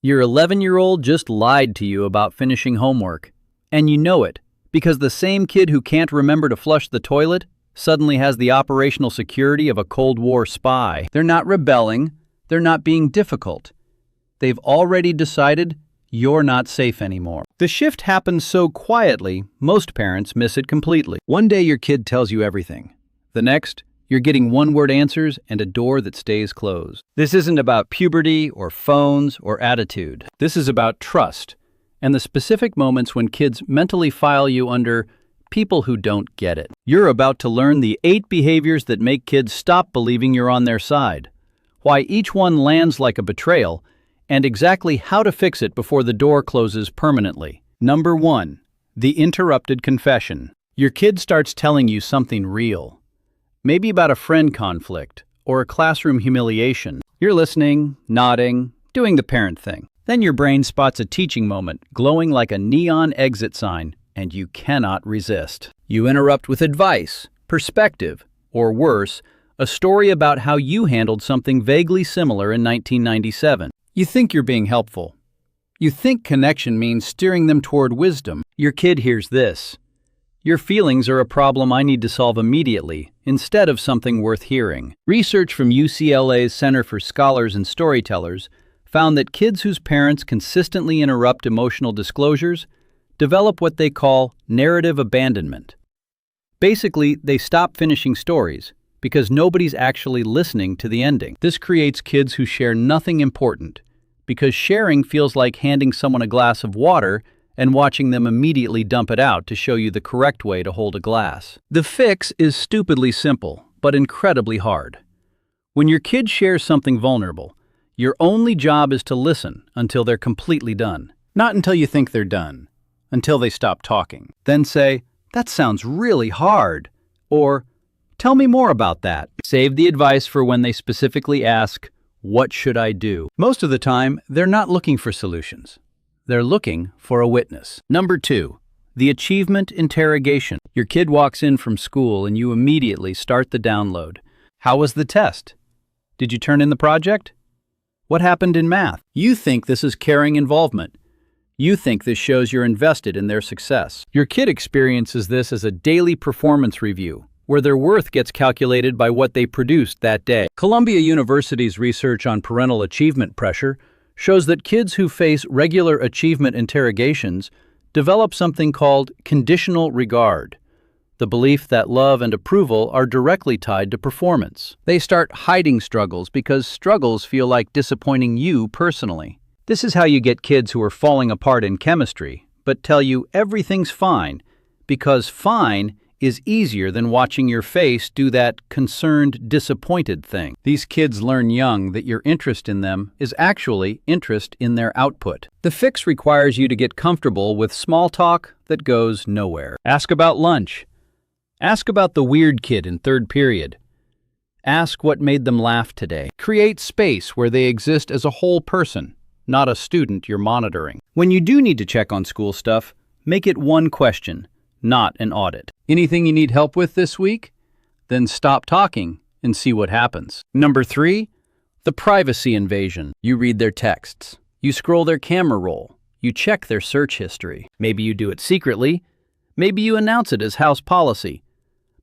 Your 11-year-old just lied to you about finishing homework, and you know it because the same kid who can't remember to flush the toilet suddenly has the operational security of a Cold War spy. They're not rebelling, they're not being difficult. They've already decided you're not safe anymore. The shift happens so quietly, most parents miss it completely. One day your kid tells you everything. The next, you're getting one-word answers and a door that stays closed. This isn't about puberty or phones or attitude. This is about trust and the specific moments when kids mentally file you under people who don't get it. You're about to learn the 8 behaviors that make kids stop believing you're on their side, why each one lands like a betrayal, and exactly how to fix it before the door closes permanently. Number 1. The interrupted confession. Your kid starts telling you something real. Maybe about a friend conflict or a classroom humiliation. You're listening, nodding, doing the parent thing. Then your brain spots a teaching moment glowing like a neon exit sign, and you cannot resist. You interrupt with advice, perspective, or worse, a story about how you handled something vaguely similar in 1997. You think you're being helpful. You think connection means steering them toward wisdom. Your kid hears this. Your feelings are a problem I need to solve immediately, instead of something worth hearing. Research from UCLA's Center for Scholars and Storytellers found that kids whose parents consistently interrupt emotional disclosures develop what they call narrative abandonment. Basically, they stop finishing stories because nobody's actually listening to the ending. This creates kids who share nothing important because sharing feels like handing someone a glass of water and watching them immediately dump it out to show you the correct way to hold a glass. The fix is stupidly simple, but incredibly hard. When your kid shares something vulnerable, your only job is to listen until they're completely done. Not until you think they're done, until they stop talking. Then say, "That sounds really hard," or "Tell me more about that." Save the advice for when they specifically ask, "What should I do?" Most of the time, they're not looking for solutions. They're looking for a witness. Number 2, the achievement interrogation. Your kid walks in from school and you immediately start the download. How was the test? Did you turn in the project? What happened in math? You think this is caring involvement. You think this shows you're invested in their success. Your kid experiences this as a daily performance review, where their worth gets calculated by what they produced that day. Columbia University's research on parental achievement pressure shows that kids who face regular achievement interrogations develop something called conditional regard, the belief that love and approval are directly tied to performance. They start hiding struggles because struggles feel like disappointing you personally. This is how you get kids who are falling apart in chemistry, but tell you everything's fine, because fine is easier than watching your face do that concerned, disappointed thing. These kids learn young that your interest in them is actually interest in their output. The fix requires you to get comfortable with small talk that goes nowhere. Ask about lunch. Ask about the weird kid in third period. Ask what made them laugh today. Create space where they exist as a whole person, not a student you're monitoring. When you do need to check on school stuff, make it one question, not an audit. Anything you need help with this week? Then stop talking and see what happens. Number 3, the privacy invasion. You read their texts. You scroll their camera roll. You check their search history. Maybe you do it secretly. Maybe you announce it as house policy.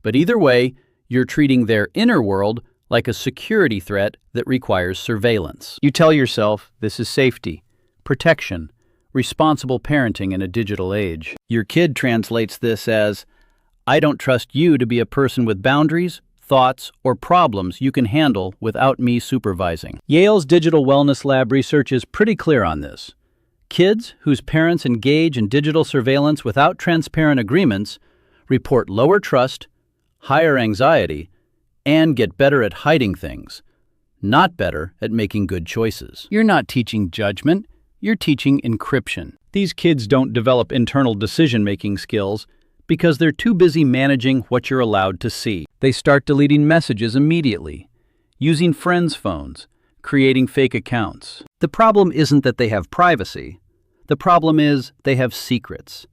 But either way, you're treating their inner world like a security threat that requires surveillance. You tell yourself this is safety, protection, responsible parenting in a digital age. Your kid translates this as, "I don't trust you to be a person with boundaries, thoughts, or problems you can handle without me supervising." Yale's Digital Wellness Lab research is pretty clear on this. Kids whose parents engage in digital surveillance without transparent agreements report lower trust, higher anxiety, and get better at hiding things, not better at making good choices. You're not teaching judgment, you're teaching encryption. These kids don't develop internal decision-making skills because they're too busy managing what you're allowed to see. They start deleting messages immediately, using friends' phones, creating fake accounts. The problem isn't that they have privacy. The problem is they have secrets.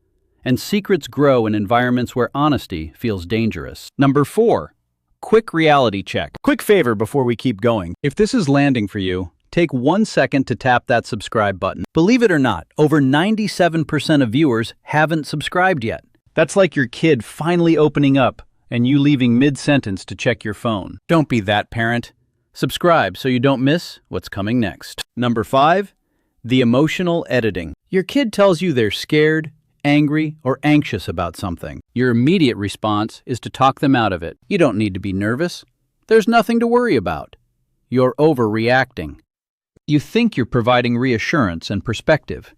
And secrets grow in environments where honesty feels dangerous. Number 4, quick reality check. Quick favor before we keep going. If this is landing for you, Take 1 second to tap that subscribe button. Believe it or not, over 97% of viewers haven't subscribed yet. That's like your kid finally opening up and you leaving mid-sentence to check your phone. Don't be that parent. Subscribe so you don't miss what's coming next. Number 5, the emotional editing. Your kid tells you they're scared, angry, or anxious about something. Your immediate response is to talk them out of it. You don't need to be nervous. There's nothing to worry about. You're overreacting. You think you're providing reassurance and perspective.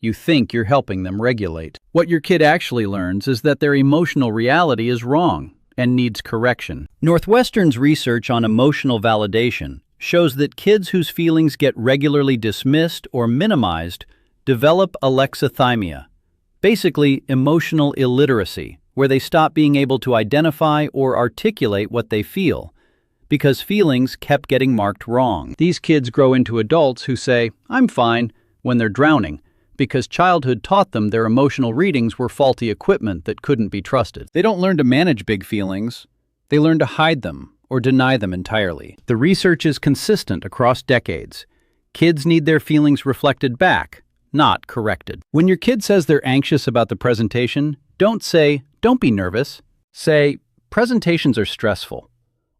You think you're helping them regulate. What your kid actually learns is that their emotional reality is wrong and needs correction. Northwestern's research on emotional validation shows that kids whose feelings get regularly dismissed or minimized develop alexithymia, basically emotional illiteracy, where they stop being able to identify or articulate what they feel, because feelings kept getting marked wrong. These kids grow into adults who say, "I'm fine," when they're drowning, because childhood taught them their emotional readings were faulty equipment that couldn't be trusted. They don't learn to manage big feelings. They learn to hide them or deny them entirely. The research is consistent across decades. Kids need their feelings reflected back, not corrected. When your kid says they're anxious about the presentation, don't say, "Don't be nervous." Say, "Presentations are stressful.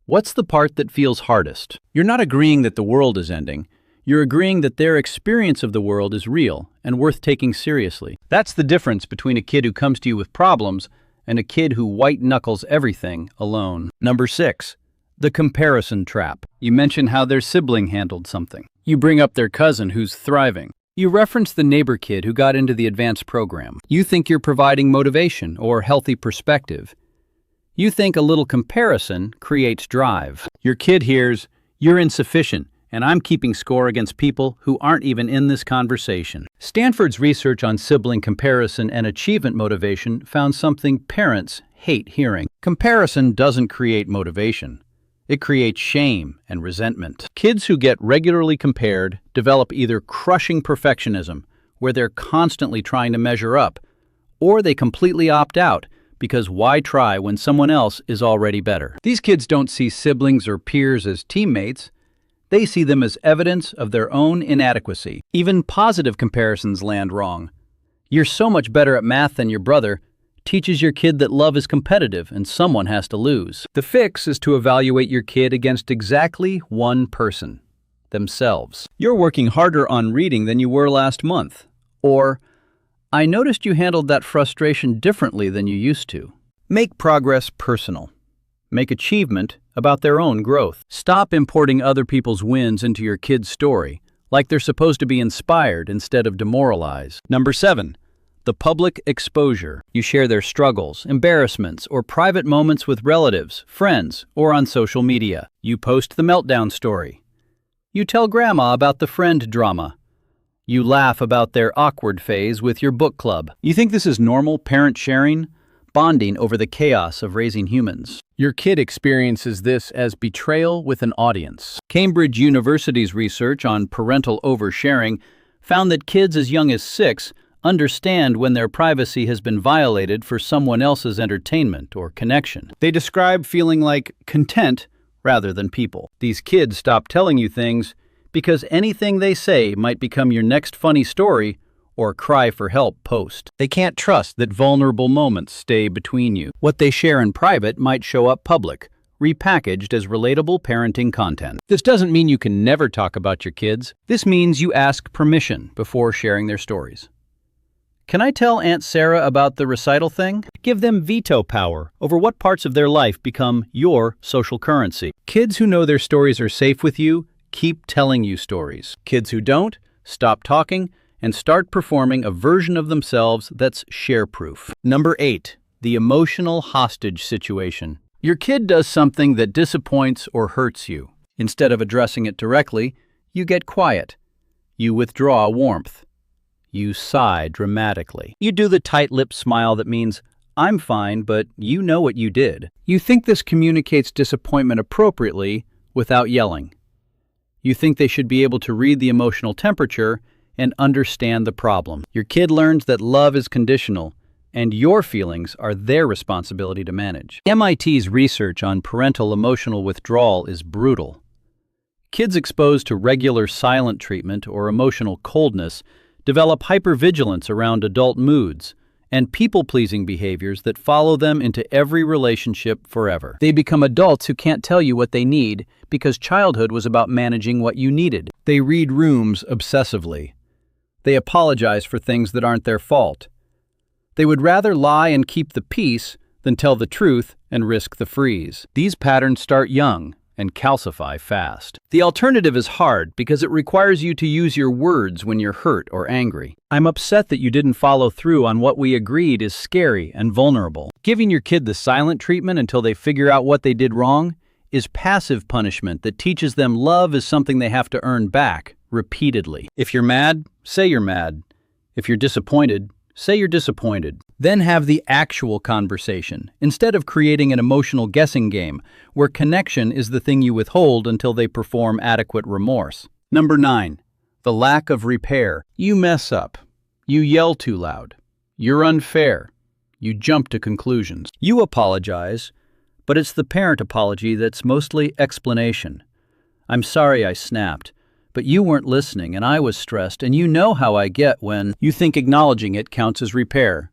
What's the part that feels hardest?" You're not agreeing that the world is ending. You're agreeing that their experience of the world is real and worth taking seriously. That's the difference between a kid who comes to you with problems and a kid who white-knuckles everything alone. Number 6, the comparison trap. You mention how their sibling handled something. You bring up their cousin who's thriving. You reference the neighbor kid who got into the advanced program. You think you're providing motivation or healthy perspective. You think a little comparison creates drive. Your kid hears, "You're insufficient, and I'm keeping score against people who aren't even in this conversation." Stanford's research on sibling comparison and achievement motivation found something parents hate hearing. Comparison doesn't create motivation. It creates shame and resentment. Kids who get regularly compared develop either crushing perfectionism, where they're constantly trying to measure up, or they completely opt out, because why try when someone else is already better? These kids don't see siblings or peers as teammates. They see them as evidence of their own inadequacy. Even positive comparisons land wrong. "You're so much better at math than your brother" teaches your kid that love is competitive and someone has to lose. The fix is to evaluate your kid against exactly one person, themselves. "You're working harder on reading than you were last month." Or, "I noticed you handled that frustration differently than you used to." Make progress personal. Make achievement about their own growth. Stop importing other people's wins into your kid's story, like they're supposed to be inspired instead of demoralized. Number 7, the public exposure. You share their struggles, embarrassments, or private moments with relatives, friends, or on social media. You post the meltdown story. You tell grandma about the friend drama. You laugh about their awkward phase with your book club. You think this is normal parent sharing? Bonding over the chaos of raising humans. Your kid experiences this as betrayal with an audience. Cambridge University's research on parental oversharing found that kids as young as 6 understand when their privacy has been violated for someone else's entertainment or connection. They describe feeling like content rather than people. These kids stop telling you things because anything they say might become your next funny story or cry for help post. They can't trust that vulnerable moments stay between you. What they share in private might show up public, repackaged as relatable parenting content. This doesn't mean you can never talk about your kids. This means you ask permission before sharing their stories. "Can I tell Aunt Sarah about the recital thing?" Give them veto power over what parts of their life become your social currency. Kids who know their stories are safe with you keep telling you stories. Kids who don't, stop talking and start performing a version of themselves that's share-proof. Number 8, the emotional hostage situation. Your kid does something that disappoints or hurts you. Instead of addressing it directly, you get quiet. You withdraw warmth. You sigh dramatically. You do the tight-lipped smile that means, "I'm fine, but you know what you did." You think this communicates disappointment appropriately without yelling. You think they should be able to read the emotional temperature and understand the problem. Your kid learns that love is conditional, and your feelings are their responsibility to manage. MIT's research on parental emotional withdrawal is brutal. Kids exposed to regular silent treatment or emotional coldness develop hypervigilance around adult moods and people-pleasing behaviors that follow them into every relationship forever. They become adults who can't tell you what they need because childhood was about managing what you needed. They read rooms obsessively. They apologize for things that aren't their fault. They would rather lie and keep the peace than tell the truth and risk the freeze. These patterns start young and calcify fast. The alternative is hard because it requires you to use your words when you're hurt or angry. I'm upset that you didn't follow through on what we agreed is scary and vulnerable. Giving your kid the silent treatment until they figure out what they did wrong is passive punishment that teaches them love is something they have to earn back repeatedly. If you're mad, say you're mad. If you're disappointed, say you're disappointed. Then have the actual conversation, instead of creating an emotional guessing game where connection is the thing you withhold until they perform adequate remorse. Number 9. The lack of repair. You mess up. You yell too loud. You're unfair. You jump to conclusions. You apologize, but it's the parent apology that's mostly explanation. I'm sorry I snapped, but you weren't listening and I was stressed, and you know how I get when you think acknowledging it counts as repair.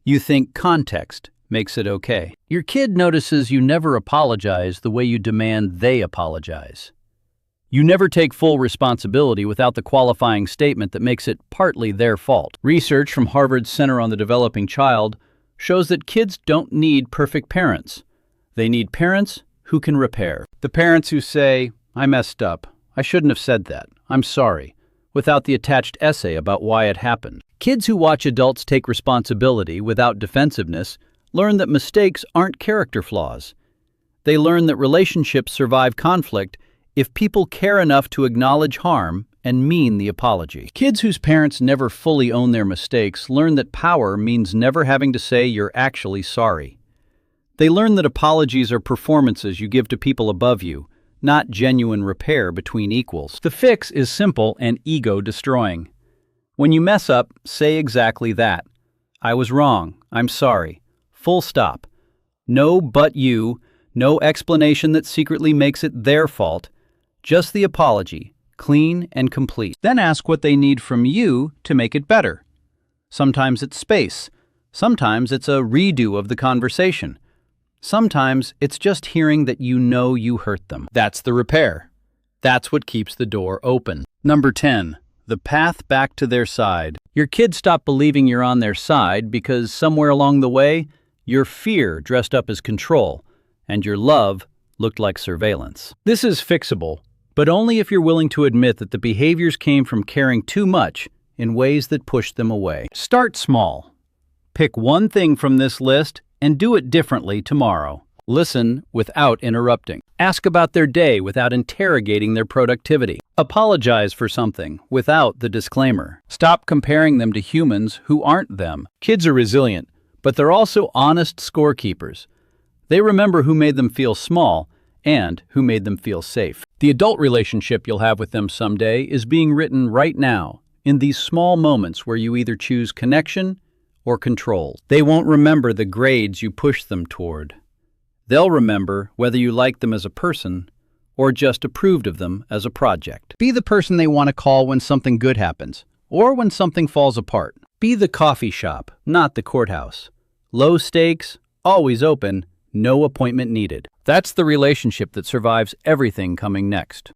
You think context makes it okay. Your kid notices you never apologize the way you demand they apologize. You never take full responsibility without the qualifying statement that makes it partly their fault. Research from Harvard's Center on the Developing Child shows that kids don't need perfect parents. They need parents who can repair. The parents who say, I messed up, I shouldn't have said that, I'm sorry, without the attached essay about why it happened. Kids who watch adults take responsibility without defensiveness learn that mistakes aren't character flaws. They learn that relationships survive conflict if people care enough to acknowledge harm and mean the apology. Kids whose parents never fully own their mistakes learn that power means never having to say you're actually sorry. They learn that apologies are performances you give to people above you, not genuine repair between equals. The fix is simple and ego-destroying. When you mess up, say exactly that. I was wrong. I'm sorry. Full stop. No but you, no explanation that secretly makes it their fault. Just the apology, clean and complete. Then ask what they need from you to make it better. Sometimes it's space. Sometimes it's a redo of the conversation. Sometimes it's just hearing that you know you hurt them. That's the repair. That's what keeps the door open. Number 10. The path back to their side. Your kids stop believing you're on their side because somewhere along the way, your fear dressed up as control, and your love looked like surveillance. This is fixable, but only if you're willing to admit that the behaviors came from caring too much in ways that pushed them away. Start small. Pick one thing from this list and do it differently tomorrow. Listen without interrupting. Ask about their day without interrogating their productivity. Apologize for something without the disclaimer. Stop comparing them to humans who aren't them. Kids are resilient, but they're also honest scorekeepers. They remember who made them feel small and who made them feel safe. The adult relationship you'll have with them someday is being written right now, in these small moments where you either choose connection or control. They won't remember the grades you pushed them toward. They'll remember whether you liked them as a person or just approved of them as a project. Be the person they want to call when something good happens or when something falls apart. Be the coffee shop, not the courthouse. Low stakes, always open, no appointment needed. That's the relationship that survives everything coming next.